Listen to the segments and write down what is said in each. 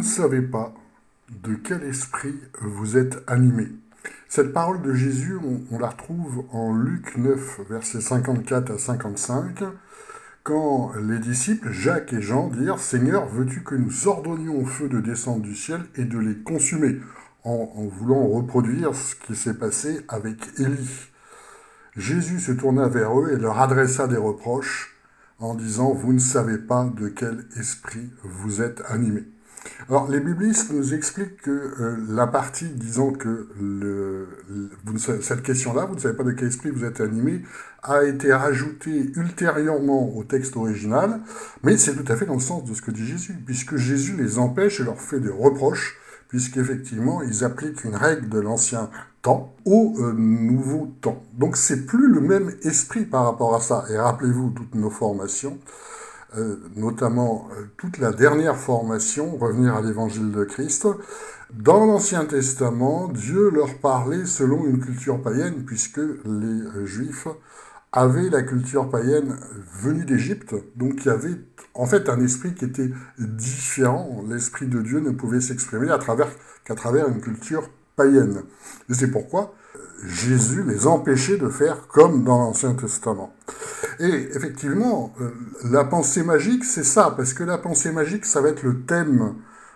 ne savez pas de quel esprit vous êtes animé. Cette parole de Jésus, on la retrouve en Luc 9, versets 54 à 55, quand les disciples, Jacques et Jean, dirent « Seigneur, veux-tu que nous ordonnions au feu de descendre du ciel et de les consumer ?» en voulant reproduire ce qui s'est passé avec Élie. Jésus se tourna vers eux et leur adressa des reproches en disant « Vous ne savez pas de quel esprit vous êtes animés. » Alors, les biblistes nous expliquent que la partie disant que cette question-là, vous ne savez pas de quel esprit vous êtes animé, a été rajoutée ultérieurement au texte original, mais c'est tout à fait dans le sens de ce que dit Jésus, puisque Jésus les empêche et leur fait des reproches, puisqu'effectivement, ils appliquent une règle de l'ancien temps au nouveau temps. Donc, c'est plus le même esprit par rapport à ça. Et rappelez-vous, toutes nos formations, notamment toute la dernière formation, revenir à l'évangile de Christ, dans l'Ancien Testament, Dieu leur parlait selon une culture païenne, puisque les Juifs avaient la culture païenne venue d'Égypte, donc il y avait en fait un esprit qui était différent. L'esprit de Dieu ne pouvait s'exprimer qu'à travers une culture païenne. Et c'est pourquoi Jésus les empêchait de faire comme dans l'Ancien Testament. Et effectivement, la pensée magique, c'est ça, parce que la pensée magique, ça va être le thème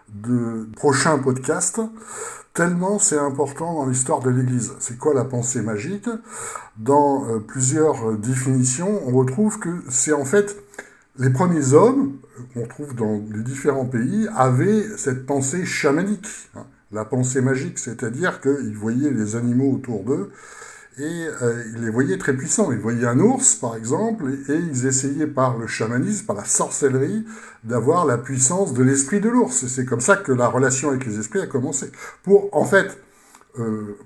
de prochain podcast, tellement c'est important dans l'histoire de l'Église. C'est quoi la pensée magique ? Dans plusieurs définitions, on retrouve que c'est en fait les premiers hommes, qu'on trouve dans les différents pays, avaient cette pensée chamanique, la pensée magique, c'est-à-dire qu'ils voyaient les animaux autour d'eux, et ils les voyaient très puissants. Ils voyaient un ours, par exemple, et ils essayaient par le chamanisme, par la sorcellerie, d'avoir la puissance de l'esprit de l'ours. Et c'est comme ça que la relation avec les esprits a commencé. Pour, en fait,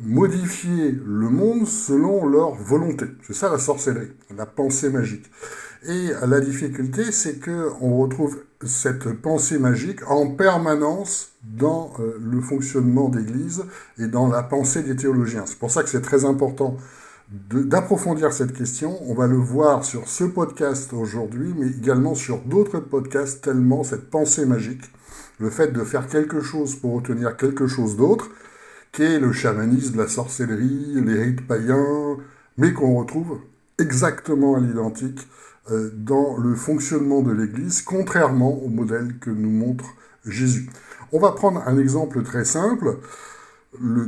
modifier le monde selon leur volonté. C'est ça la sorcellerie, la pensée magique. Et la difficulté, c'est qu'on retrouve cette pensée magique en permanence dans le fonctionnement d'Église et dans la pensée des théologiens. C'est pour ça que c'est très important d'approfondir cette question. On va le voir sur ce podcast aujourd'hui, mais également sur d'autres podcasts, tellement cette pensée magique, le fait de faire quelque chose pour obtenir quelque chose d'autre, qui est le chamanisme, la sorcellerie, les rites païens, mais qu'on retrouve exactement à l'identique dans le fonctionnement de l'Église, contrairement au modèle que nous montre Jésus. On va prendre un exemple très simple.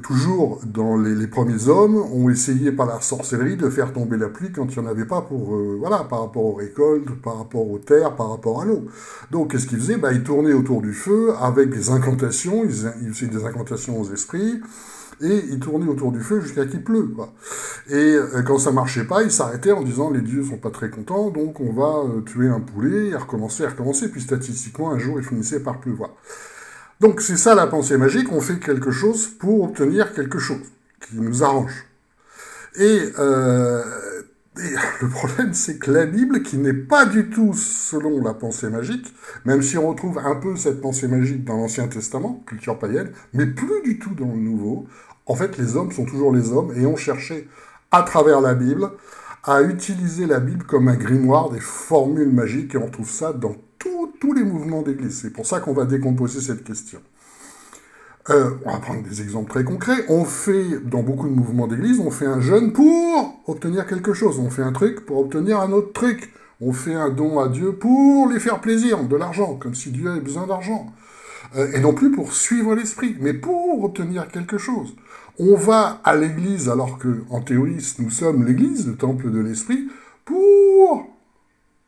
Toujours dans les premiers hommes, ont essayé par la sorcellerie de faire tomber la pluie quand il n'y en avait pas par rapport aux récoltes, par rapport aux terres, par rapport à l'eau. Donc, qu'est-ce qu'ils faisaient ? Ils tournaient autour du feu avec des incantations, ils faisaient des incantations aux esprits, et ils tournaient autour du feu jusqu'à qu'il pleuve. Et quand ça marchait pas, ils s'arrêtaient en disant les dieux sont pas très contents, donc on va tuer un poulet et recommencer, puis statistiquement, un jour, il finissait par pleuvoir. Donc c'est ça la pensée magique, on fait quelque chose pour obtenir quelque chose qui nous arrange. Et le problème, c'est que la Bible, qui n'est pas du tout selon la pensée magique, même si on retrouve un peu cette pensée magique dans l'Ancien Testament, culture païenne, mais plus du tout dans le Nouveau, en fait les hommes sont toujours les hommes et ont cherché, à travers la Bible, à utiliser la Bible comme un grimoire des formules magiques, et on trouve ça dans tous les mouvements d'Église. C'est pour ça qu'on va décomposer cette question. On va prendre des exemples très concrets. On fait, dans beaucoup de mouvements d'Église, on fait un jeûne pour obtenir quelque chose. On fait un truc pour obtenir un autre truc. On fait un don à Dieu pour lui faire plaisir, de l'argent, comme si Dieu avait besoin d'argent. Et non plus pour suivre l'esprit, mais pour obtenir quelque chose. On va à l'église, alors que, en théorie, nous sommes l'église, le temple de l'esprit, pour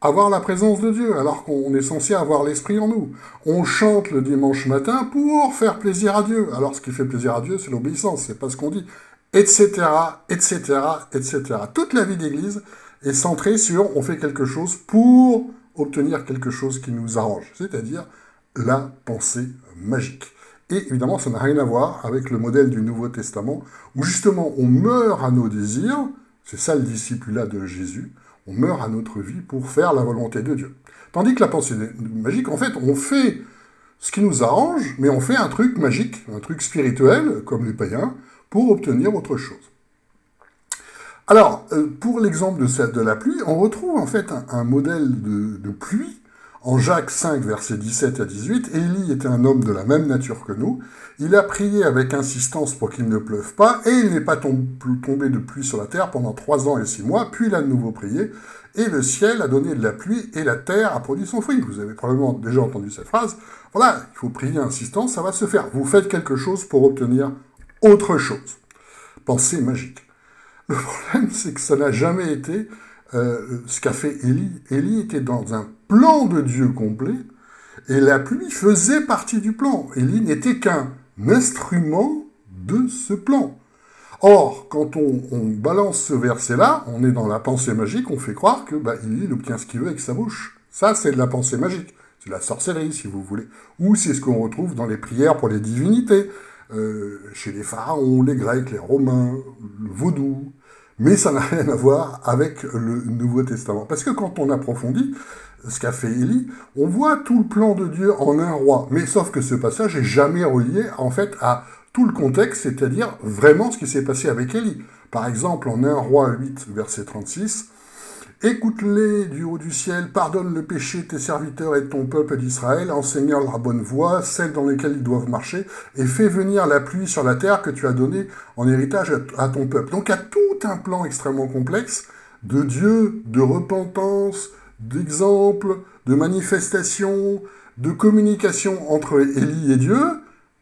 avoir la présence de Dieu, alors qu'on est censé avoir l'esprit en nous. On chante le dimanche matin pour faire plaisir à Dieu. Alors, ce qui fait plaisir à Dieu, c'est l'obéissance, c'est pas ce qu'on dit, etc., etc., etc. Toute la vie d'église est centrée sur on fait quelque chose pour obtenir quelque chose qui nous arrange, c'est-à-dire la pensée magique. Et évidemment, ça n'a rien à voir avec le modèle du Nouveau Testament, où justement on meurt à nos désirs, c'est ça le discipulat de Jésus, on meurt à notre vie pour faire la volonté de Dieu. Tandis que la pensée magique, en fait, on fait ce qui nous arrange, mais on fait un truc magique, un truc spirituel, comme les païens, pour obtenir autre chose. Alors, pour l'exemple de la pluie, on retrouve en fait un modèle de pluie En Jacques 5, versets 17 à 18, Élie était un homme de la même nature que nous. Il a prié avec insistance pour qu'il ne pleuve pas, et il n'est pas tombé de pluie sur la terre pendant 3 ans et 6 mois, puis il a de nouveau prié, et le ciel a donné de la pluie, et la terre a produit son fruit. Vous avez probablement déjà entendu cette phrase. Voilà, il faut prier insistant, ça va se faire. Vous faites quelque chose pour obtenir autre chose. Pensée magique. Le problème, c'est que ça n'a jamais été ce qu'a fait Élie. Élie était dans un plan de Dieu complet, et la pluie faisait partie du plan. Élie n'était qu'un instrument de ce plan. Or, quand on balance ce verset-là, on est dans la pensée magique, on fait croire que Élie obtient ce qu'il veut avec sa bouche. Ça, c'est de la pensée magique. C'est de la sorcellerie, si vous voulez. Ou c'est ce qu'on retrouve dans les prières pour les divinités, chez les pharaons, les Grecs, les Romains, le vaudou. Mais ça n'a rien à voir avec le Nouveau Testament. Parce que quand on approfondit ce qu'a fait Élie, on voit tout le plan de Dieu en un roi. Mais sauf que ce passage est jamais relié, en fait, à tout le contexte, c'est-à-dire vraiment ce qui s'est passé avec Élie. Par exemple, en 1 Roi 8, verset 36, « Écoute-les du haut du ciel, pardonne le péché de tes serviteurs et de ton peuple d'Israël, enseigne-leur la bonne voie, celle dans laquelle ils doivent marcher, et fais venir la pluie sur la terre que tu as donnée en héritage à ton peuple. » Donc il y a tout un plan extrêmement complexe de Dieu, de repentance, d'exemples, de manifestations, de communication entre Élie et Dieu,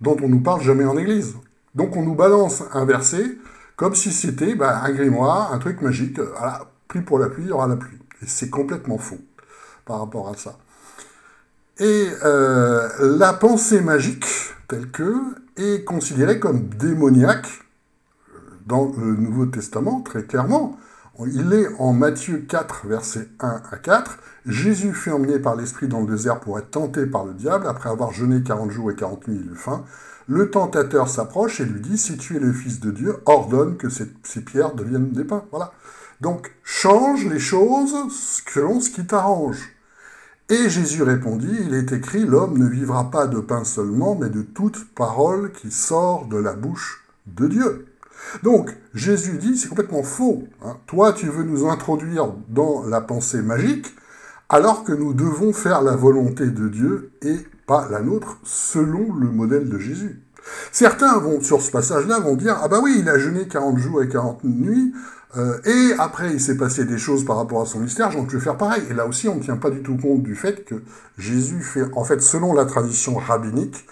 dont on ne nous parle jamais en Église. Donc on nous balance un verset comme si c'était un grimoire, un truc magique. Voilà, pluie pour la pluie, il y aura la pluie. Et c'est complètement faux par rapport à ça. Et la pensée magique, telle que, est considérée comme démoniaque dans le Nouveau Testament, très clairement. Il est en Matthieu 4, versets 1 à 4. Jésus fut emmené par l'Esprit dans le désert pour être tenté par le diable. Après avoir jeûné 40 jours et 40 nuits, il eut faim. Le tentateur s'approche et lui dit, « Si tu es le Fils de Dieu, ordonne que ces pierres deviennent des pains. » Voilà. Donc, change les choses selon ce qui t'arrange. Et Jésus répondit, « Il est écrit, l'homme ne vivra pas de pain seulement, mais de toute parole qui sort de la bouche de Dieu. » Donc, Jésus dit, c'est complètement faux. Hein. Toi, tu veux nous introduire dans la pensée magique, alors que nous devons faire la volonté de Dieu et pas la nôtre, selon le modèle de Jésus. Certains sur ce passage-là, vont dire, ah oui, il a jeûné 40 jours et 40 nuits, et après il s'est passé des choses par rapport à son mystère, donc je vais faire pareil. Et là aussi, on ne tient pas du tout compte du fait que Jésus fait, en fait, selon la tradition rabbinique,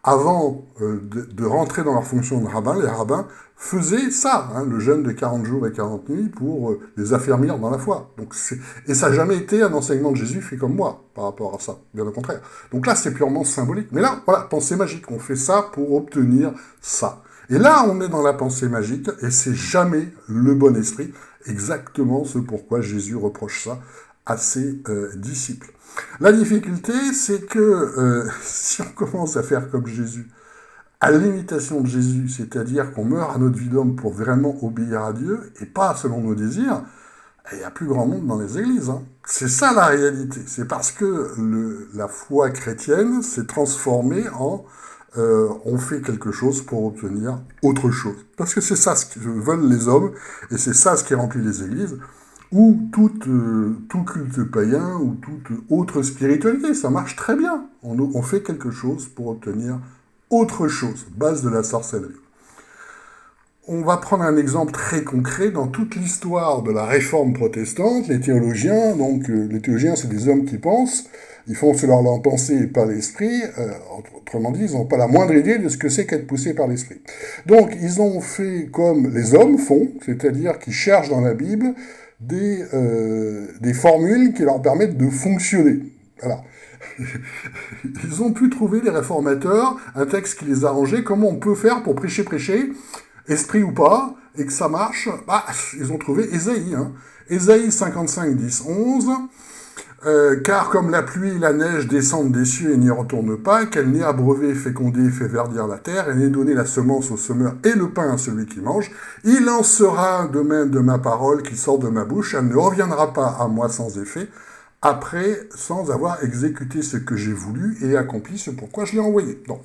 avant de rentrer dans leur fonction de rabbin, les rabbins faisaient ça, le jeûne de 40 jours et 40 nuits pour les affermir dans la foi. Donc et ça n'a jamais été un enseignement de Jésus fait comme moi par rapport à ça, bien au contraire. Donc là, c'est purement symbolique. Mais là, voilà, pensée magique, on fait ça pour obtenir ça. Et là, on est dans la pensée magique, et c'est jamais le bon esprit, exactement ce pourquoi Jésus reproche ça à ses disciples. La difficulté, c'est que si on commence à faire comme Jésus, à l'imitation de Jésus, c'est-à-dire qu'on meurt à notre vie d'homme pour vraiment obéir à Dieu, et pas selon nos désirs, il n'y a plus grand monde dans les églises. Hein. C'est ça la réalité. C'est parce que la foi chrétienne s'est transformée en on fait quelque chose pour obtenir autre chose. Parce que c'est ça ce que veulent les hommes, et c'est ça ce qui remplit les églises, ou tout culte païen, ou toute autre spiritualité. Ça marche très bien. On fait quelque chose pour obtenir autre chose, base de la sorcellerie. On va prendre un exemple très concret dans toute l'histoire de la réforme protestante. Les théologiens, c'est des hommes qui pensent, ils font selon leur pensée et pas l'esprit. Autrement dit, ils n'ont pas la moindre idée de ce que c'est qu'être poussé par l'esprit. Donc, ils ont fait comme les hommes font, c'est-à-dire qu'ils cherchent dans la Bible des formules qui leur permettent de fonctionner. Voilà. Ils ont pu trouver, les réformateurs, un texte qui les arrangeait, comment on peut faire pour prêcher, esprit ou pas, et que ça marche. Ils ont trouvé Ésaïe. Ésaïe 55, 10, 11. Car comme la pluie et la neige descendent des cieux et n'y retournent pas, qu'elle n'ait abreuvé, fécondé, fait verdir la terre, et n'ait donné la semence au semeur et le pain à celui qui mange, il en sera de même de ma parole qui sort de ma bouche, elle ne reviendra pas à moi sans effet, après, sans avoir exécuté ce que j'ai voulu et accompli ce pourquoi je l'ai envoyé. Donc,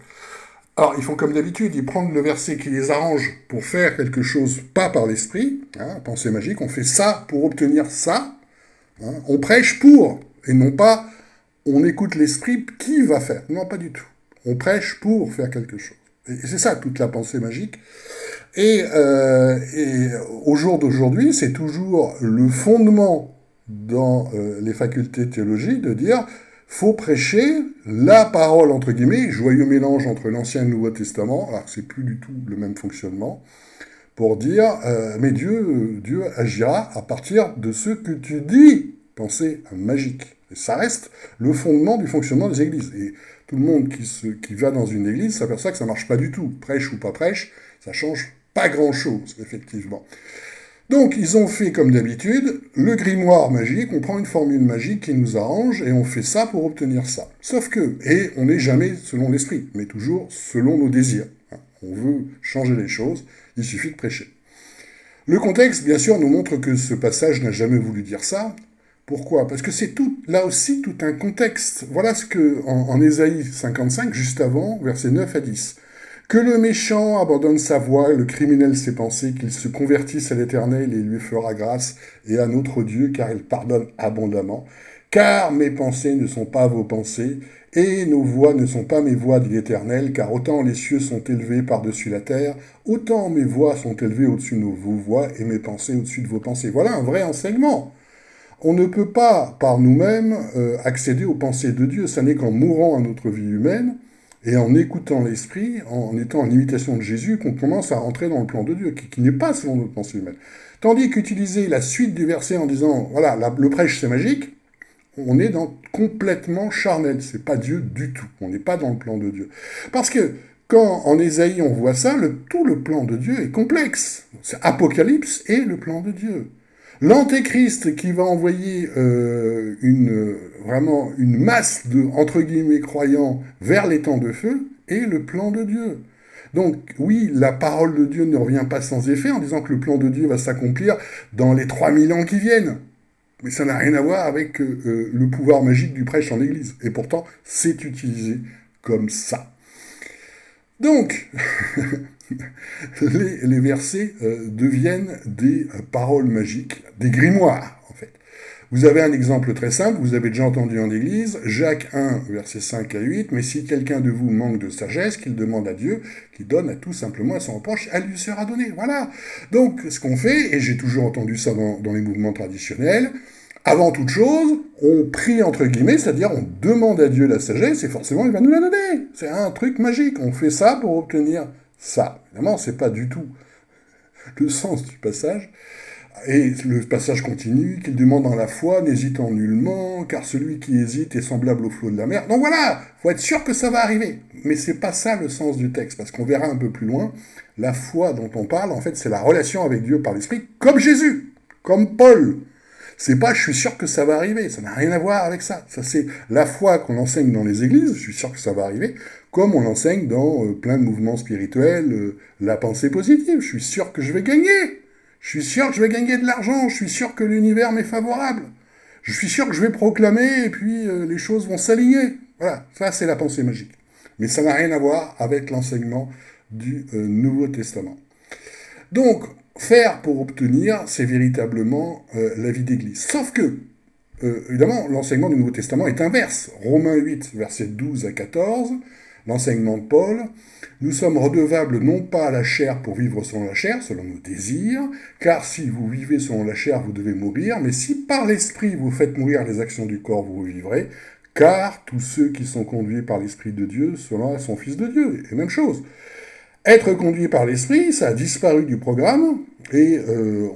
alors, ils font comme d'habitude, ils prennent le verset qui les arrange pour faire quelque chose, pas par l'esprit, pensée magique, on fait ça pour obtenir ça, on prêche pour, et non pas on écoute l'esprit qui va faire. Non, pas du tout. On prêche pour faire quelque chose. Et c'est ça toute la pensée magique. Et au jour d'aujourd'hui, c'est toujours le fondement dans les facultés de théologie de dire faut prêcher la parole, entre guillemets, joyeux mélange entre l'Ancien et le Nouveau Testament, alors que c'est plus du tout le même fonctionnement, pour dire mais Dieu agira à partir de ce que tu dis, pensée magique. Et ça reste le fondement du fonctionnement des églises. Et tout le monde qui va dans une église s'aperçoit que ça marche pas du tout. Prêche ou pas prêche, ça change pas grand-chose, effectivement. Donc, ils ont fait comme d'habitude, le grimoire magique, on prend une formule magique qui nous arrange, et on fait ça pour obtenir ça. Sauf que, et on n'est jamais selon l'esprit, mais toujours selon nos désirs. On veut changer les choses, il suffit de prêcher. Le contexte, bien sûr, nous montre que ce passage n'a jamais voulu dire ça. Pourquoi? Parce que c'est tout, là aussi, tout un contexte. Voilà ce que, en Ésaïe 55, juste avant, versets 9 à 10. Que le méchant abandonne sa voie, le criminel ses pensées, qu'il se convertisse à l'Éternel et il lui fera grâce, et à notre Dieu, car il pardonne abondamment. Car mes pensées ne sont pas vos pensées, et nos voies ne sont pas mes voies, dit l'Éternel, car autant les cieux sont élevés par-dessus la terre, autant mes voies sont élevées au-dessus de vos voies, et mes pensées au-dessus de vos pensées. Voilà un vrai enseignement. On ne peut pas, par nous-mêmes, accéder aux pensées de Dieu. Ça n'est qu'en mourant à notre vie humaine, et en écoutant l'Esprit, en étant en imitation de Jésus, qu'on commence à rentrer dans le plan de Dieu, qui n'est pas selon notre pensée humaine. Tandis qu'utiliser la suite du verset en disant, voilà, le prêche c'est magique, on est dans complètement charnel, c'est pas Dieu du tout, on n'est pas dans le plan de Dieu. Parce que, quand en Ésaïe on voit ça, tout le plan de Dieu est complexe. Apocalypse est le plan de Dieu. L'antéchrist qui va envoyer vraiment une masse de, entre guillemets, croyants vers les temps de feu est le plan de Dieu. Donc oui, la parole de Dieu ne revient pas sans effet en disant que le plan de Dieu va s'accomplir dans les 3000 ans qui viennent. Mais ça n'a rien à voir avec le pouvoir magique du prêche en Église. Et pourtant, c'est utilisé comme ça. Donc, les versets deviennent des paroles magiques, des grimoires, en fait. Vous avez un exemple très simple, vous avez déjà entendu en Église, Jacques 1, versets 5 à 8, « Mais si quelqu'un de vous manque de sagesse, qu'il demande à Dieu, qui donne à tout simplement à son reproche, elle lui sera donnée. » Voilà. Donc, ce qu'on fait, et j'ai toujours entendu ça dans les mouvements traditionnels, avant toute chose, on prie entre guillemets, c'est-à-dire on demande à Dieu la sagesse et forcément il va nous la donner. C'est un truc magique, on fait ça pour obtenir ça. Évidemment, c'est pas du tout le sens du passage. Et le passage continue, qu'il demande dans la foi, n'hésitant nullement, car celui qui hésite est semblable au flot de la mer. Donc voilà, faut être sûr que ça va arriver. Mais c'est pas ça le sens du texte, parce qu'on verra un peu plus loin, la foi dont on parle, en fait, c'est la relation avec Dieu par l'Esprit, comme Jésus, comme Paul. C'est pas « je suis sûr que ça va arriver », ça n'a rien à voir avec ça. Ça, c'est la foi qu'on enseigne dans les églises, je suis sûr que ça va arriver, comme on l'enseigne dans plein de mouvements spirituels, la pensée positive, je suis sûr que je vais gagner, je suis sûr que je vais gagner de l'argent, je suis sûr que l'univers m'est favorable, je suis sûr que je vais proclamer et puis les choses vont s'aligner. Voilà, ça c'est la pensée magique. Mais ça n'a rien à voir avec l'enseignement du Nouveau Testament. Donc, faire pour obtenir, c'est véritablement la vie d'Église. Sauf que, évidemment, l'enseignement du Nouveau Testament est inverse. Romains 8, versets 12 à 14, l'enseignement de Paul, « Nous sommes redevables non pas à la chair pour vivre selon la chair, selon nos désirs, car si vous vivez selon la chair, vous devez mourir, mais si par l'Esprit vous faites mourir les actions du corps, vous vivrez, car tous ceux qui sont conduits par l'Esprit de Dieu sont fils de Dieu. » Et même chose. Être conduit par l'Esprit, ça a disparu du programme, et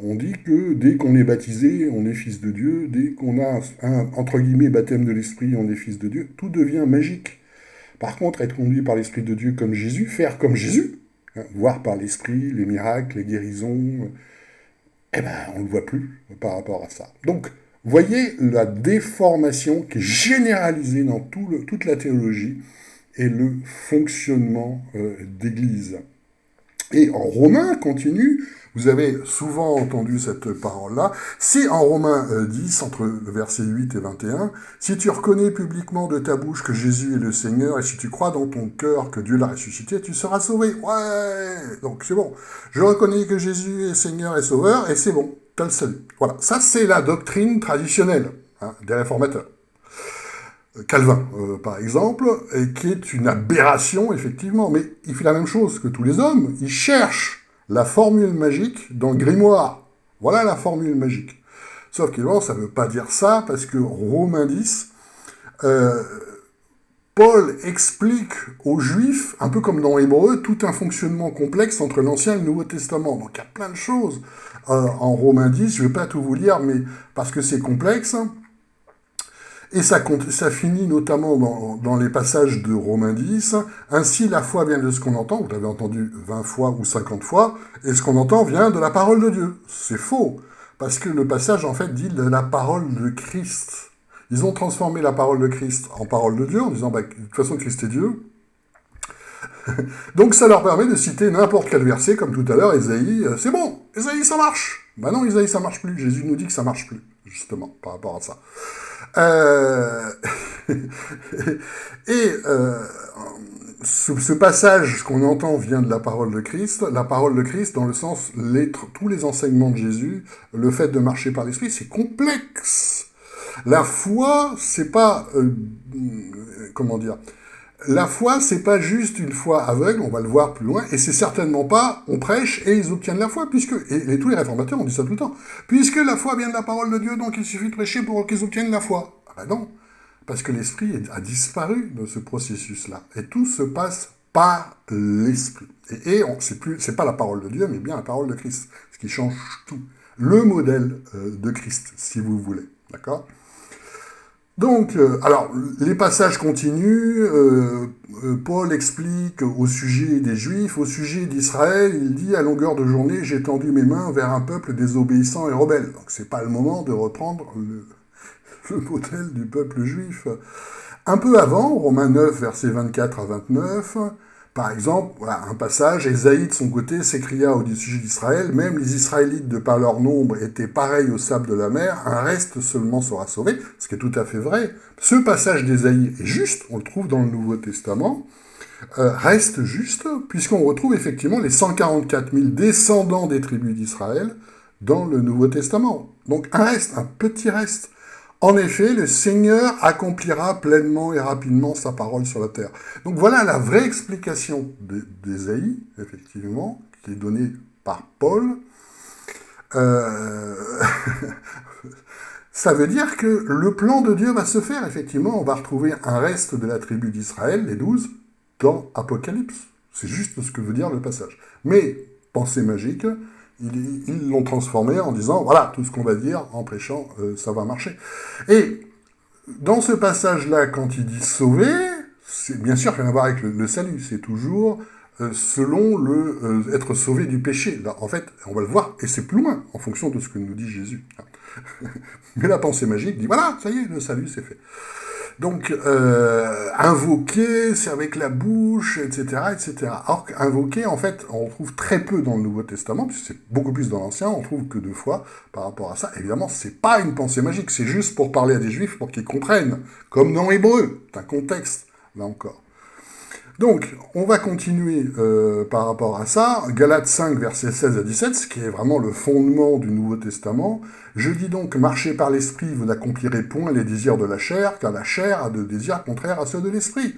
on dit que dès qu'on est baptisé, on est fils de Dieu, dès qu'on a un, entre guillemets, baptême de l'Esprit, on est fils de Dieu, tout devient magique. Par contre, être conduit par l'Esprit de Dieu comme Jésus, faire comme Jésus, voir par l'Esprit les miracles, les guérisons, eh ben, on ne le voit plus par rapport à ça. Donc, voyez la déformation qui est généralisée dans toute la théologie, et le fonctionnement d'Église. Et en Romains, continue, vous avez souvent entendu cette parole-là, si en Romains 10, entre le verset 8 et 21, « Si tu reconnais publiquement de ta bouche que Jésus est le Seigneur, et si tu crois dans ton cœur que Dieu l'a ressuscité, tu seras sauvé. » Ouais, donc c'est bon. Je reconnais que Jésus est Seigneur et Sauveur, et c'est bon, t'as le salut. Voilà, ça c'est la doctrine traditionnelle des réformateurs. Calvin, par exemple, et qui est une aberration, effectivement, mais il fait la même chose que tous les hommes, il cherche la formule magique dans le grimoire. Voilà la formule magique. Sauf qu'évidemment, ça ne veut pas dire ça, parce que Romains 10, Paul explique aux Juifs, un peu comme dans Hébreu, tout un fonctionnement complexe entre l'Ancien et le Nouveau Testament. Donc il y a plein de choses en Romains 10, je ne vais pas tout vous lire, mais parce que c'est complexe. Et ça finit notamment dans les passages de Romains 10. Ainsi, la foi vient de ce qu'on entend, vous l'avez entendu 20 fois ou 50 fois, et ce qu'on entend vient de la parole de Dieu. C'est faux, parce que le passage, en fait, dit de la parole de Christ. Ils ont transformé la parole de Christ en parole de Dieu, en disant, de toute façon, Christ est Dieu. Donc ça leur permet de citer n'importe quel verset, comme tout à l'heure, Ésaïe, c'est bon, Ésaïe, ça marche. Non, Ésaïe, ça marche plus. Jésus nous dit que ça marche plus, justement, par rapport à ça. Et ce passage, ce qu'on entend, vient de la parole de Christ. La parole de Christ, dans le sens, tous les enseignements de Jésus, le fait de marcher par l'Esprit, c'est complexe. La foi, c'est pas... comment dire ? La foi, c'est pas juste une foi aveugle, on va le voir plus loin, et c'est certainement pas on prêche et ils obtiennent la foi, et tous les réformateurs ont dit ça tout le temps, puisque la foi vient de la parole de Dieu, donc il suffit de prêcher pour qu'ils obtiennent la foi. Ah ben non, parce que l'esprit a disparu de ce processus-là, et tout se passe par l'esprit. Et c'est pas la parole de Dieu, mais bien la parole de Christ, ce qui change tout. Le modèle de Christ, si vous voulez, d'accord ? Donc, alors, les passages continuent, Paul explique au sujet des Juifs, au sujet d'Israël, il dit « À longueur de journée, j'ai tendu mes mains vers un peuple désobéissant et rebelle. » Donc, c'est pas le moment de reprendre le modèle du peuple juif. Un peu avant, Romains 9, versets 24 à 29, par exemple, voilà, un passage, Ésaïe de son côté s'écria au sujet d'Israël, même les Israélites de par leur nombre étaient pareils au sable de la mer, un reste seulement sera sauvé, ce qui est tout à fait vrai. Ce passage d'Ésaïe est juste, on le trouve dans le Nouveau Testament, reste juste, puisqu'on retrouve effectivement les 144 000 descendants des tribus d'Israël dans le Nouveau Testament. Donc un reste, un petit reste. En effet, le Seigneur accomplira pleinement et rapidement sa parole sur la terre. Donc voilà la vraie explication d'Ésaïe, effectivement, qui est donnée par Paul. Ça veut dire que le plan de Dieu va se faire, effectivement. On va retrouver un reste de la tribu d'Israël, les 12, dans Apocalypse. C'est juste ce que veut dire le passage. Mais, pensée magique, ils l'ont transformé en disant, voilà, tout ce qu'on va dire en prêchant, ça va marcher. Et dans ce passage-là, quand il dit sauver, c'est bien sûr rien à voir avec le salut, c'est toujours selon être sauvé du péché. Là, en fait, on va le voir, et c'est plus loin, en fonction de ce que nous dit Jésus. Mais la pensée magique dit, voilà, ça y est, le salut, c'est fait. Donc, invoquer, c'est avec la bouche, etc., etc. Alors qu'invoquer, en fait, on trouve très peu dans le Nouveau Testament, puisque c'est beaucoup plus dans l'Ancien, on trouve que 2 fois par rapport à ça. Évidemment, c'est pas une pensée magique, c'est juste pour parler à des Juifs, pour qu'ils comprennent, comme dans Hébreu, c'est un contexte, là encore. Donc, on va continuer par rapport à ça. Galates 5, versets 16 à 17, ce qui est vraiment le fondement du Nouveau Testament. Je dis donc, marchez par l'esprit, vous n'accomplirez point les désirs de la chair, car la chair a de désirs contraires à ceux de l'esprit.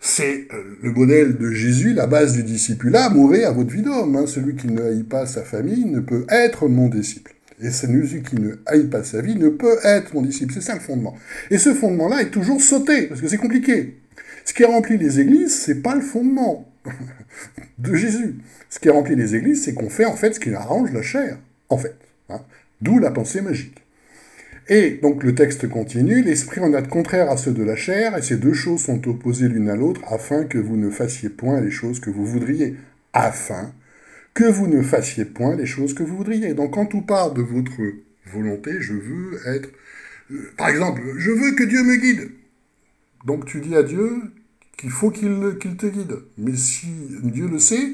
C'est le modèle de Jésus, la base du discipulat, mourrez à votre vie d'homme. Hein. Celui qui ne haït pas sa famille ne peut être mon disciple. Et celui qui ne haït pas sa vie ne peut être mon disciple. C'est ça le fondement. Et ce fondement-là est toujours sauté, parce que c'est compliqué. Ce qui remplit les églises, c'est pas le fondement de Jésus. Ce qui remplit les églises, c'est qu'on fait en fait ce qui arrange la chair, en fait. Hein. D'où la pensée magique. Et donc le texte continue, l'esprit en a de contraire à ceux de la chair, et ces 2 choses sont opposées l'une à l'autre, afin que vous ne fassiez point les choses que vous voudriez. Afin que vous ne fassiez point les choses que vous voudriez. Donc quand tout part de votre volonté, je veux être... par exemple, je veux que Dieu me guide. Donc tu dis à Dieu qu'il faut qu'il te guide. Mais si Dieu le sait,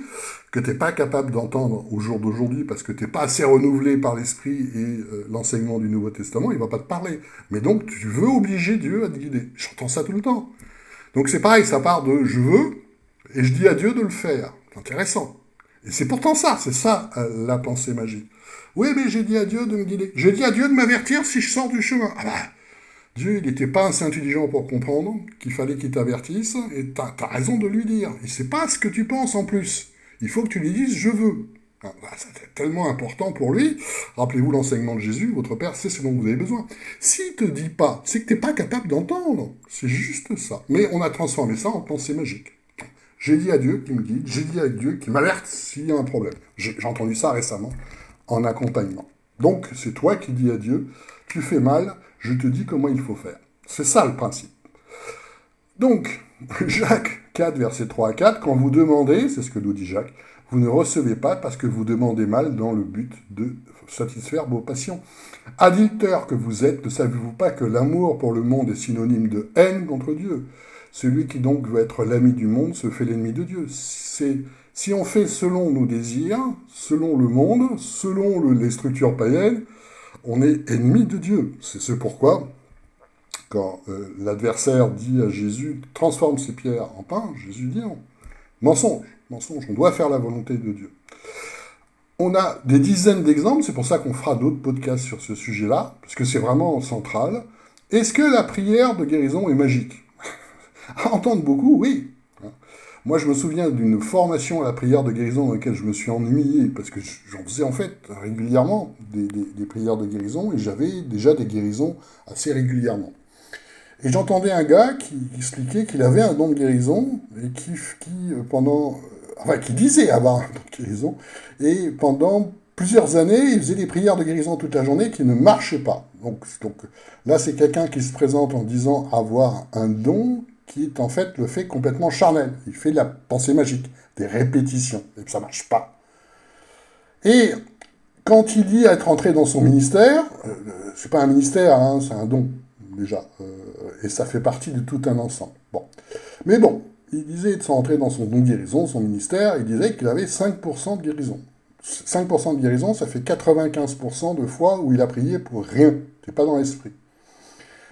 que tu n'es pas capable d'entendre au jour d'aujourd'hui, parce que tu n'es pas assez renouvelé par l'Esprit et l'enseignement du Nouveau Testament, il ne va pas te parler. Mais donc tu veux obliger Dieu à te guider. J'entends ça tout le temps. Donc c'est pareil, ça part de « je veux » et je dis à Dieu de le faire. C'est intéressant. Et c'est pourtant ça, c'est ça la pensée magique. Oui, mais j'ai dit à Dieu de me guider. J'ai dit à Dieu de m'avertir si je sors du chemin. Ah bah, Dieu, il n'était pas assez intelligent pour comprendre qu'il fallait qu'il t'avertisse, et t'as raison de lui dire. Et c'est pas ce que tu penses en plus. Il faut que tu lui dises « je veux ». C'est tellement important pour lui. Rappelez-vous l'enseignement de Jésus, votre Père sait ce dont vous avez besoin. S'il te dit pas, c'est que tu n'es pas capable d'entendre. C'est juste ça. Mais on a transformé ça en pensée magique. J'ai dit à Dieu qui me guide, j'ai dit à Dieu qui m'alerte s'il y a un problème. J'ai entendu ça récemment en accompagnement. Donc, c'est toi qui dis à Dieu, tu fais mal, je te dis comment il faut faire. C'est ça le principe. Donc, Jacques 4, versets 3 à 4, quand vous demandez, c'est ce que nous dit Jacques, vous ne recevez pas parce que vous demandez mal dans le but de satisfaire vos passions. Adulteurs que vous êtes, ne savez-vous pas que l'amour pour le monde est synonyme de haine contre Dieu ? Celui qui donc veut être l'ami du monde se fait l'ennemi de Dieu. Si on fait selon nos désirs, selon le monde, selon les structures païennes, on est ennemi de Dieu. C'est ce pourquoi, quand l'adversaire dit à Jésus « transforme ces pierres en pain », Jésus dit non. Mensonge, on doit faire la volonté de Dieu. On a des dizaines d'exemples, c'est pour ça qu'on fera d'autres podcasts sur ce sujet-là, parce que c'est vraiment central. Est-ce que la prière de guérison est magique ? À entendre beaucoup, oui. Moi, je me souviens d'une formation à la prière de guérison dans laquelle je me suis ennuyé, parce que j'en faisais en fait régulièrement des prières de guérison, et j'avais déjà des guérisons assez régulièrement. Et j'entendais un gars qui expliquait qu'il avait un don de guérison, et qui disait avoir un don de guérison, et pendant plusieurs années, il faisait des prières de guérison toute la journée qui ne marchaient pas. Donc là, c'est quelqu'un qui se présente en disant avoir un don, qui est en fait le fait complètement charnel. Il fait de la pensée magique, des répétitions, et ça ne marche pas. Et quand il dit être entré dans son ministère, c'est pas un ministère, hein, c'est un don, déjà, et ça fait partie de tout un ensemble. Bon. Mais bon, il disait de s'entrer dans son don de guérison, son ministère, il disait qu'il avait 5% de guérison. 5% de guérison, ça fait 95% de fois où il a prié pour rien. C'est pas dans l'esprit.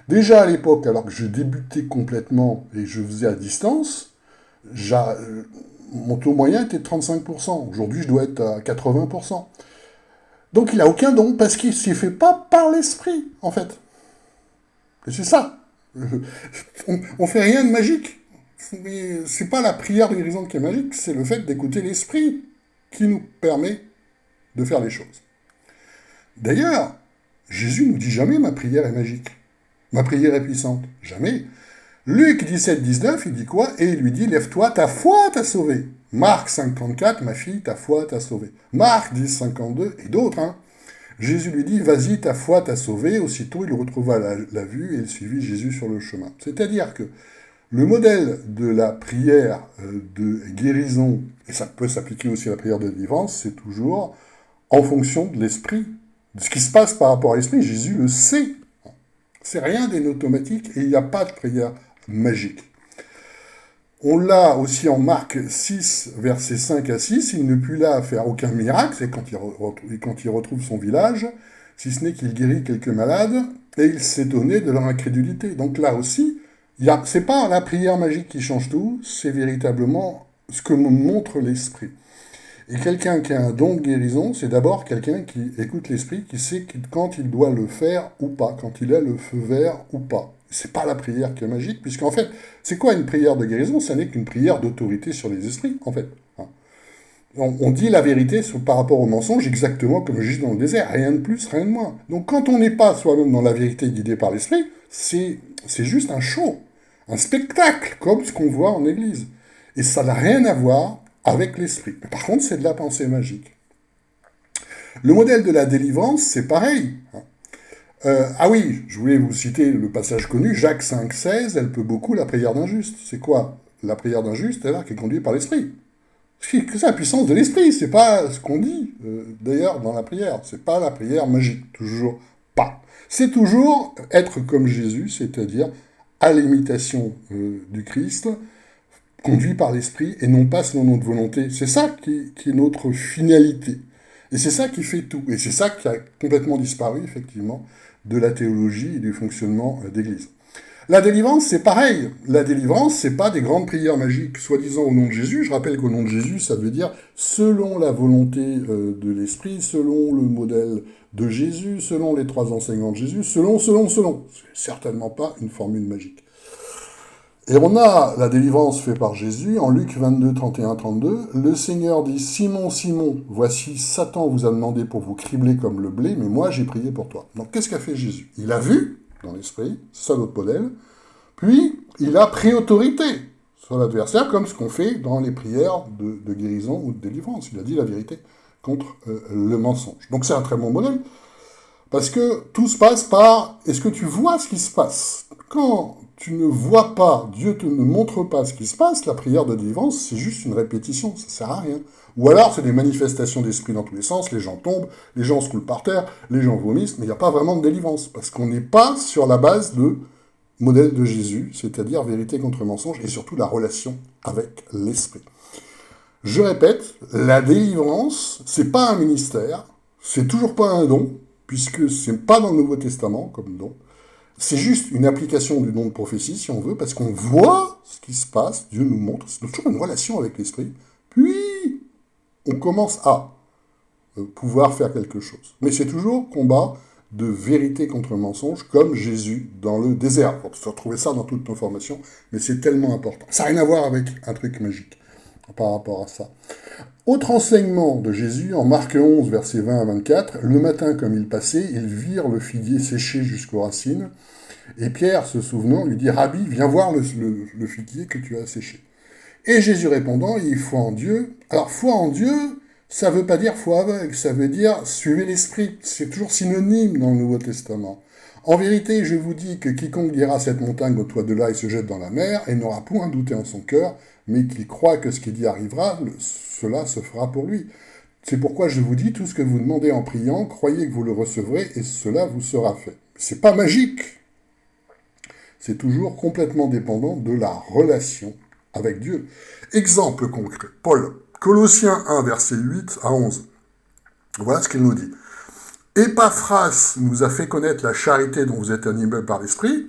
Déjà à l'époque, alors que je débutais complètement et je faisais à distance, mon taux moyen était de 35%. Aujourd'hui, je dois être à 80%. Donc il n'a aucun don, parce qu'il ne s'y fait pas par l'esprit, en fait. Et c'est ça. On fait rien de magique. Mais c'est pas la prière de guérison qui est magique, c'est le fait d'écouter l'esprit qui nous permet de faire les choses. D'ailleurs, Jésus ne nous dit jamais « ma prière est magique ». Ma prière est puissante. Jamais. Luc 17, 19, il dit quoi ? Et il lui dit, lève-toi, ta foi t'a sauvé. Marc 5, 34, ma fille, ta foi t'a sauvé. Marc 10, 52, et d'autres. Jésus lui dit, vas-y, ta foi t'a sauvé. Aussitôt, il retrouva la vue et il suivit Jésus sur le chemin. C'est-à-dire que le modèle de la prière de guérison, et ça peut s'appliquer aussi à la prière de délivrance, c'est toujours en fonction de l'esprit. De ce qui se passe par rapport à l'esprit, Jésus le sait. C'est rien d'un automatique et il n'y a pas de prière magique. On l'a aussi en Marc 6, versets 5 à 6. Il n'est plus là à faire aucun miracle, c'est quand il retrouve son village, si ce n'est qu'il guérit quelques malades, et il s'étonnait de leur incrédulité. Donc là aussi, c'est pas la prière magique qui change tout, c'est véritablement ce que nous montre l'esprit. Et quelqu'un qui a un don de guérison, c'est d'abord quelqu'un qui écoute l'esprit, qui sait quand il doit le faire ou pas, quand il a le feu vert ou pas. C'est pas la prière qui est magique, puisqu'en fait, c'est quoi une prière de guérison ? Ça n'est qu'une prière d'autorité sur les esprits, en fait. On dit la vérité par rapport au mensonge, exactement comme Jésus dans le désert, rien de plus, rien de moins. Donc quand on n'est pas soi-même dans la vérité guidée par l'esprit, c'est juste un show, un spectacle, comme ce qu'on voit en église. Et ça n'a rien à voir avec l'esprit. Mais par contre, c'est de la pensée magique. Le modèle de la délivrance, c'est pareil. Ah oui, je voulais vous citer le passage connu, Jacques 5, 16, elle peut beaucoup la prière d'un juste. C'est quoi la prière d'un juste ? C'est-à-dire qu'elle est conduite par l'esprit. C'est la puissance de l'esprit, c'est pas ce qu'on dit, d'ailleurs, dans la prière. C'est pas la prière magique, toujours pas. C'est toujours être comme Jésus, c'est-à-dire à l'imitation du Christ, conduit par l'esprit et non pas selon notre volonté. C'est ça qui est notre finalité. Et c'est ça qui fait tout. Et c'est ça qui a complètement disparu, effectivement, de la théologie et du fonctionnement d'Église. La délivrance, c'est pareil. La délivrance, c'est pas des grandes prières magiques, soi-disant au nom de Jésus. Je rappelle qu'au nom de Jésus, ça veut dire selon la volonté de l'Esprit, selon le modèle de Jésus, selon les 3 enseignements de Jésus, selon. C'est certainement pas une formule magique. Et on a la délivrance faite par Jésus en Luc 22, 31, 32. Le Seigneur dit, Simon, Simon, voici Satan vous a demandé pour vous cribler comme le blé, mais moi j'ai prié pour toi. Donc qu'est-ce qu'a fait Jésus? Il a vu dans l'esprit, c'est ça l'autre modèle, puis il a pris autorité sur l'adversaire, comme ce qu'on fait dans les prières de guérison ou de délivrance. Il a dit la vérité contre le mensonge. Donc c'est un très bon modèle, parce que tout se passe par, est-ce que tu vois ce qui se passe? Quand tu ne vois pas, Dieu ne montre pas ce qui se passe, la prière de délivrance, c'est juste une répétition, ça sert à rien. Ou alors, c'est des manifestations d'esprit dans tous les sens, les gens tombent, les gens se coulent par terre, les gens vomissent, mais il n'y a pas vraiment de délivrance, parce qu'on n'est pas sur la base de modèle de Jésus, c'est-à-dire vérité contre mensonge, et surtout la relation avec l'esprit. Je répète, la délivrance, c'est pas un ministère, c'est toujours pas un don, puisque c'est pas dans le Nouveau Testament comme don, c'est juste une application du don de prophétie, si on veut, parce qu'on voit ce qui se passe, Dieu nous montre, c'est toujours une relation avec l'esprit, puis on commence à pouvoir faire quelque chose. Mais c'est toujours combat de vérité contre mensonge, comme Jésus dans le désert. On peut retrouver ça dans toutes nos formations, mais c'est tellement important. Ça n'a rien à voir avec un truc magique par rapport à ça. Autre enseignement de Jésus, en Marc 11, versets 20 à 24, le matin, comme il passait, ils virent le figuier séché jusqu'aux racines, et Pierre, se souvenant, lui dit, Rabbi, viens voir le figuier que tu as séché. Et Jésus répondant, il foi en Dieu. Alors, foi en Dieu, ça ne veut pas dire foi aveugle, ça veut dire suivez l'esprit. C'est toujours synonyme dans le Nouveau Testament. En vérité, je vous dis que quiconque dira cette montagne, ôte-toi de là et se jette dans la mer, et n'aura point douté en son cœur, mais qu'il croit que ce qu'il dit arrivera, cela se fera pour lui. C'est pourquoi je vous dis, tout ce que vous demandez en priant, croyez que vous le recevrez, et cela vous sera fait. C'est pas magique. C'est toujours complètement dépendant de la relation avec Dieu. Exemple concret, Paul, Colossiens 1, versets 8 à 11. Voilà ce qu'il nous dit. Épaphras nous a fait connaître la charité dont vous êtes animés par l'Esprit.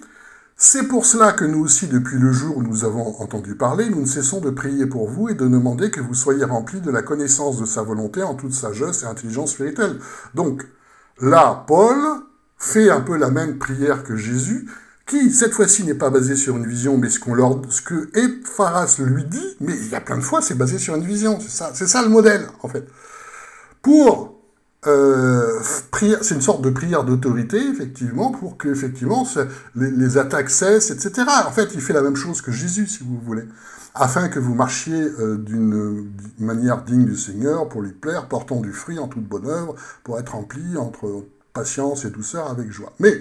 C'est pour cela que nous aussi, depuis le jour où nous avons entendu parler, nous ne cessons de prier pour vous et de demander que vous soyez remplis de la connaissance de sa volonté en toute sagesse et intelligence spirituelle. Donc, là, Paul fait un peu la même prière que Jésus, qui, cette fois-ci, n'est pas basée sur une vision, mais ce que Épaphras lui dit, mais il y a plein de fois, c'est basé sur une vision, c'est ça le modèle, en fait. Pour c'est une sorte de prière d'autorité, effectivement, pour que, effectivement, les attaques cessent, etc. En fait, il fait la même chose que Jésus, si vous voulez, afin que vous marchiez d'une manière digne du Seigneur, pour lui plaire, portant du fruit en toute bonne œuvre, pour être rempli entre patience et douceur avec joie. Mais,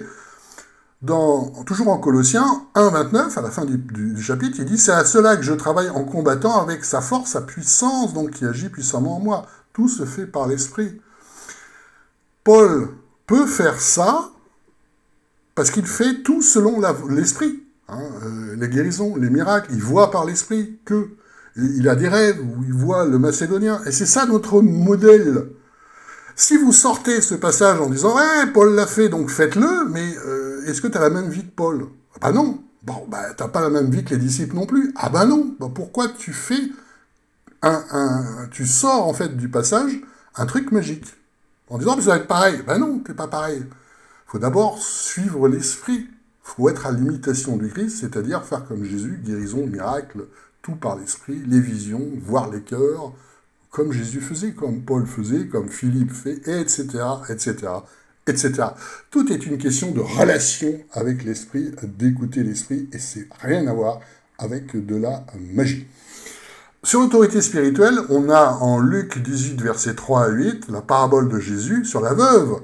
toujours en Colossiens 1, 29, à la fin du chapitre, il dit « C'est à cela que je travaille en combattant avec sa force, sa puissance, donc qui agit puissamment en moi. Tout se fait par l'Esprit. » Paul peut faire ça parce qu'il fait tout selon l'esprit. Les guérisons, les miracles, il voit par l'esprit que. Il a des rêves où il voit le Macédonien. Et c'est ça notre modèle. Si vous sortez ce passage en disant « Ouais, Paul l'a fait, donc faites-le », mais est-ce que tu as la même vie que Paul? Ah bah non. Bon, bah t'as pas la même vie que les disciples non plus. Ah bah non. Bah pourquoi tu fais tu sors en fait du passage un truc magique en disant, mais ça va être pareil. Ben non, c'est pas pareil. Il faut d'abord suivre l'esprit. Il faut être à l'imitation du Christ, c'est-à-dire faire comme Jésus, guérison, miracle, tout par l'esprit, les visions, voir les cœurs, comme Jésus faisait, comme Paul faisait, comme Philippe fait, etc., etc., etc. Tout est une question de relation avec l'esprit, d'écouter l'esprit, et c'est rien à voir avec de la magie. Sur l'autorité spirituelle, on a en Luc 18, versets 3 à 8, la parabole de Jésus sur la veuve.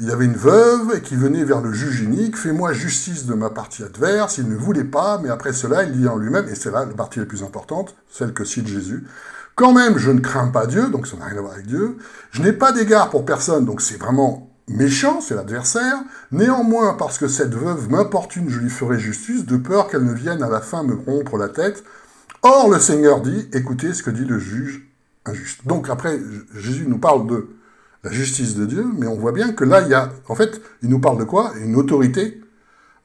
Il y avait une veuve qui venait vers le juge unique, « Fais-moi justice de ma partie adverse ». Il ne voulait pas, mais après cela, il dit en lui-même, et c'est là la partie la plus importante, celle que cite Jésus, « Quand même, je ne crains pas Dieu », donc ça n'a rien à voir avec Dieu, « Je n'ai pas d'égard pour personne », donc c'est vraiment méchant, c'est l'adversaire, « Néanmoins, parce que cette veuve m'importune, je lui ferai justice, de peur qu'elle ne vienne à la fin me rompre la tête. » Or, le Seigneur dit, écoutez ce que dit le juge injuste. Donc après, Jésus nous parle de la justice de Dieu, mais on voit bien que là, il nous parle de quoi? Une autorité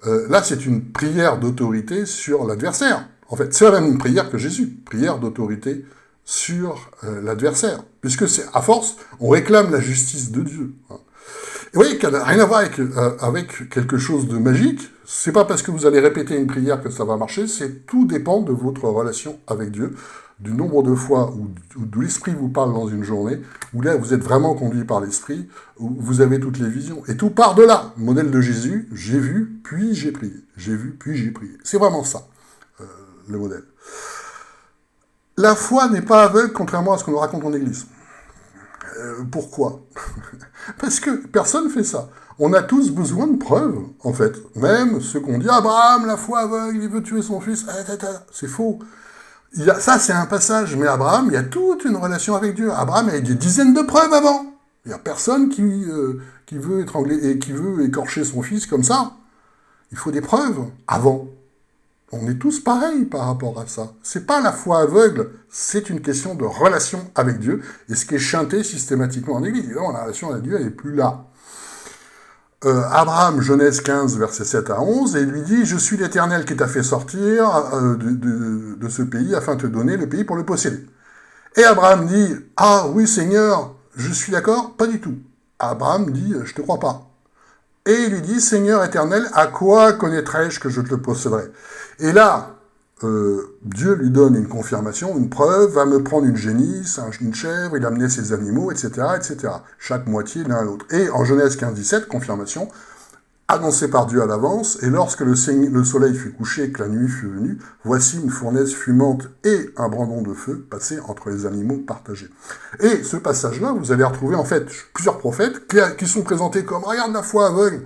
Là, c'est une prière d'autorité sur l'adversaire. En fait, c'est la même prière que Jésus, prière d'autorité sur l'adversaire. Puisque c'est à force, on réclame la justice de Dieu. Et vous voyez qu'elle n'a rien à voir avec quelque chose de magique. C'est pas parce que vous allez répéter une prière que ça va marcher, tout dépend de votre relation avec Dieu, du nombre de fois où l'Esprit vous parle dans une journée, où là vous êtes vraiment conduit par l'Esprit, où vous avez toutes les visions. Et tout part de là. Modèle de Jésus, j'ai vu, puis j'ai prié. J'ai vu, puis j'ai prié. C'est vraiment ça, le modèle. La foi n'est pas aveugle, contrairement à ce qu'on nous raconte en Église. Pourquoi? Parce que personne ne fait ça. On a tous besoin de preuves, en fait. Même ceux qu'on dit, Abraham, la foi aveugle, il veut tuer son fils. C'est faux. Ça, c'est un passage. Mais Abraham, il y a toute une relation avec Dieu. Abraham a eu des dizaines de preuves avant. Il n'y a personne qui veut étrangler et qui veut écorcher son fils comme ça. Il faut des preuves avant. On est tous pareils par rapport à ça. C'est pas la foi aveugle, c'est une question de relation avec Dieu, et ce qui est chanté systématiquement en Église. Évidemment, la relation avec Dieu, elle n'est plus là. Abraham, Genèse 15, versets 7 à 11, et il lui dit « Je suis l'Éternel qui t'a fait sortir de ce pays afin de te donner le pays pour le posséder. » Et Abraham dit « Ah oui, Seigneur, je suis d'accord ?» Pas du tout. Abraham dit « Je te crois pas. » Et il lui dit, Seigneur éternel, à quoi connaîtrai-je que je te le posséderai? Et là, Dieu lui donne une confirmation, une preuve, va me prendre une génisse, une chèvre, il a amené ses animaux, etc., etc. Chaque moitié l'un à l'autre. Et en Genèse 15, 17, confirmation, annoncée par Dieu à l'avance, et lorsque le soleil fut couché et que la nuit fut venue, voici une fournaise fumante et un brandon de feu passés entre les animaux partagés. Et ce passage-là, vous allez retrouver en fait plusieurs prophètes qui sont présentés comme « Regarde la foi aveugle »,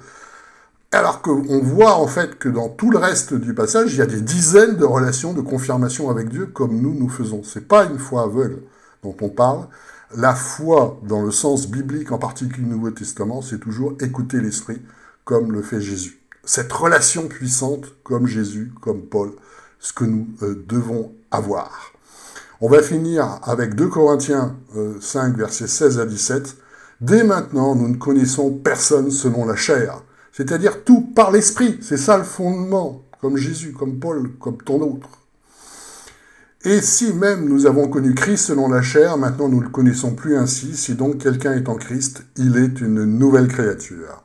alors qu'on voit en fait que dans tout le reste du passage, il y a des dizaines de relations de confirmation avec Dieu comme nous faisons. C'est pas une foi aveugle dont on parle. La foi, dans le sens biblique, en particulier du Nouveau Testament, c'est toujours écouter l'Esprit, comme le fait Jésus. Cette relation puissante, comme Jésus, comme Paul, ce que nous devons avoir. On va finir avec 2 Corinthiens 5, versets 16 à 17. « Dès maintenant, nous ne connaissons personne selon la chair, c'est-à-dire tout par l'Esprit. » C'est ça le fondement, comme Jésus, comme Paul, comme ton autre. Et si même nous avons connu Christ selon la chair, maintenant nous ne le connaissons plus ainsi. Si donc quelqu'un est en Christ, il est une nouvelle créature.